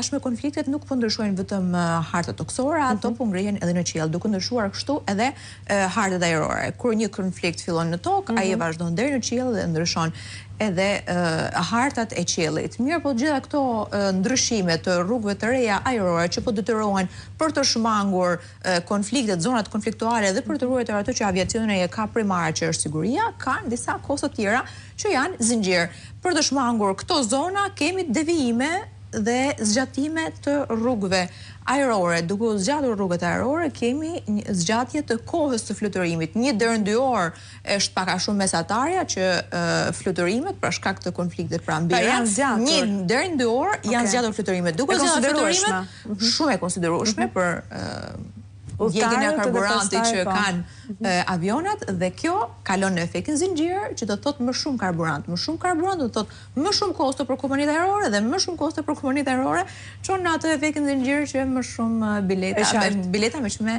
Tashme konfliktet nuk po ndryshojnë vetëm hartët toksore, ato po ngrihen edhe në qiell, duke ndryshuar kështu edhe hartët ajrore. Kur një konflikt fillon në tokë, ai vazhdon deri në qiell dhe ndryshon edhe hartat e qiellit. Mirë, po gjitha këto ndryshime të rrugëve të reja ajrore që po detyrohen për të shmangur konfliktet, zonat konfliktuale dhe për të ruajtur ato që aviacioni e ka primare që është siguria, kanë disa kosto tjera që janë zinxhir. Për të shmangur këto zona kemi devijime dhe zgjatime të rrugëve ajrore. Duke zgjatur rrugët ajrore, kemi një zgjatje të kohës të fluturimit. 1 deri në 2 orë është pak a shumë mesatarja që fluturimet për shkak të konfliktit pra mbira. 1 deri në 2 orë janë zgjatur fluturimet. Duke zgjatur fluturimet, shumë e konsiderueshme për djegjen e karburantit që kanë avionat, dhe kjo kalon në efektin zinxhir, që do të thotë më shumë karburant. Më shumë karburant do të thotë më shumë kosto për kompanitë ajrore dhe më shumë kosto për kompanitë ajrore çon në atë efektin zinxhir që më shumë bileta me çmime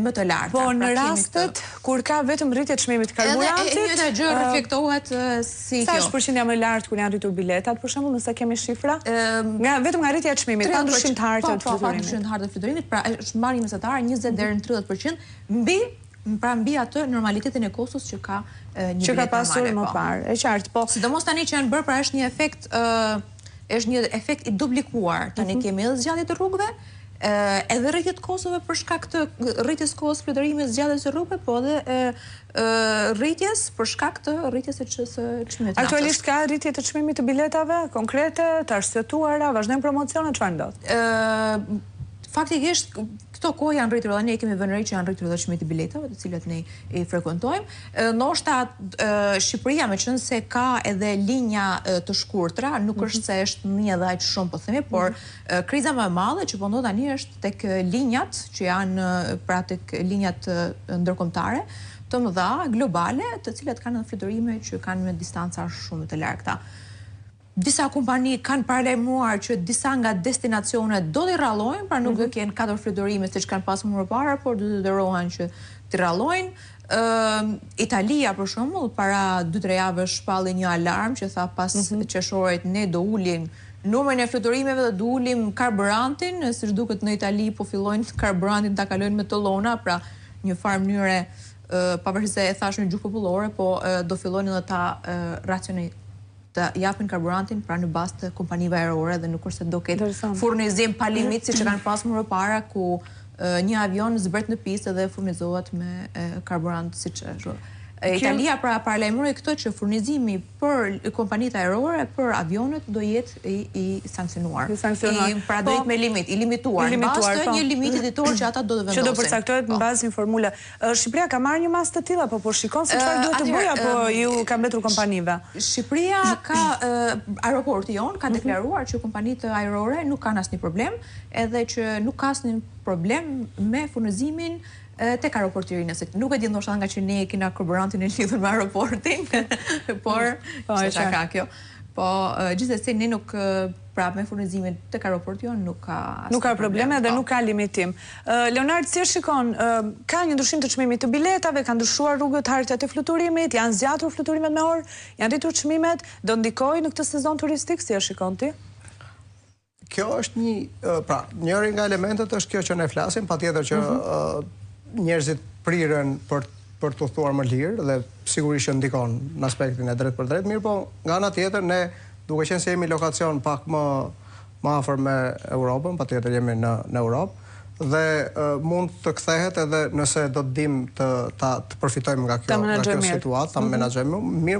më të larta. Po në rastet kur ka vetëm rritje të çmimit të karburantit, edhe e njëjta gjë reflektohet si kjo. Sa është përqindja më lart kur janë rritur biletat, për shembull, nëse kemi shifra? Vetëm nga rritja e çmimit, pa ndryshim të hartët të fluturimit. Pa ndryshim të hartët të fluturimit, pra është marrje mesatar 20 deri në 30% mbi atë normalitetin e kostos që ka një që ka pasur më parë. E qartë, po. Sidomos tani që janë bërë, pra është një efekt i duplikuar. Tani kemi edhe zgjatje të rrugëve, edhe rritje të kostove për shkak të rritjes kohës fluturimit, zgjatjes së rrugëve, po edhe rritjes për shkak të rritjes së çmimit. Aktualisht ka rritje të çmimit të biletave konkrete, të arsyetuara, vazhdojnë promocionet, çfarë ndodh? Faktikisht, këto kohë janë rritur dhe ne kemi vënë re që janë rritur edhe çmimit të biletave, të cilat ne i frekuentojmë. Ndoshta Shqipëria, meqense ka edhe linja të shkurtra, nuk është se është një edhe aq shumë, po themi, por kriza më e madhe që po ndodh tani është tek linjat që janë pra tek linjat ndërkombëtare të mëdha globale, të cilat kanë fluturime që kanë me distanca shumë të largëta. Disa kompani kanë paralajmëruar që disa nga destinacionet do t'i rrallojnë, pra nuk do kenë 4 fluturime siç kanë pasur më parë, por do të detyrohen që t'i rrallojnë. Italia, për shembull, para 2-3 javësh shpalli një alarm që tha pas qershorit ne do ulim numrin e fluturimeve dhe do ulim karburantin, siç duket në Itali po fillojnë karburantin ta kalojnë me tellona, pra një farë mënyre pavarësisht se e thash në gjuhë popullore, po do fillojnë edhe ta të japin karburantin pra në bazë të kompanive ajrore dhe nuk është se do ketë furnizim pa limit siç e kanë pasur më parë ku një avion zbret në pistë dhe furnizohet me karburant siç është. Italia pra paralajmëroi këtë që furnizimi për kompanitë ajrore për avionet do jetë i sankcionuar. Pra do jetë me limit, i limituar. Në bazë të një limiti ditor që ata do të vendosin. Që do përcaktohet në bazë një formule. Shqipëria ka marrë një masë të tilla, po shikon se çfarë duhet të bëjë apo ju ka mbetur kompanive? Shqipëria ka aeroporti jon ka deklaruar që kompanitë ajrore nuk kanë asnjë problem, edhe që nuk ka asnjë problem me furnizimin tek aeroporti nëse nuk e di ndoshta nga që ne kena karburantin e lidhur me aeroportin, por çfarë ka kjo. Po gjithsesi ne nuk pra me furnizimin tek aeroporti jon nuk ka probleme dhe nuk ka limitim. Leonard, si shikon, ka një ndryshim të çmimit të biletave, kanë ndryshuar rrugët hartat e fluturimit, janë zgjatur fluturimet me orë, janë rritur çmimet, do ndikojë në këtë sezon turistik, si e shikon ti? Kjo është njëri nga elementet është kjo që ne flasim, patjetër që njerëzit priren për të thuar më lirë dhe sigurisht që ndikon në aspektin e drejt për drejt, mirë po nga ana tjetër ne duke qenë se jemi lokacion pak më afër me Europën, patjetër jemi në Europë dhe mund të kthehet edhe nëse do të dim të përfitojmë nga kjo situatë, ta menaxhojmë mirë.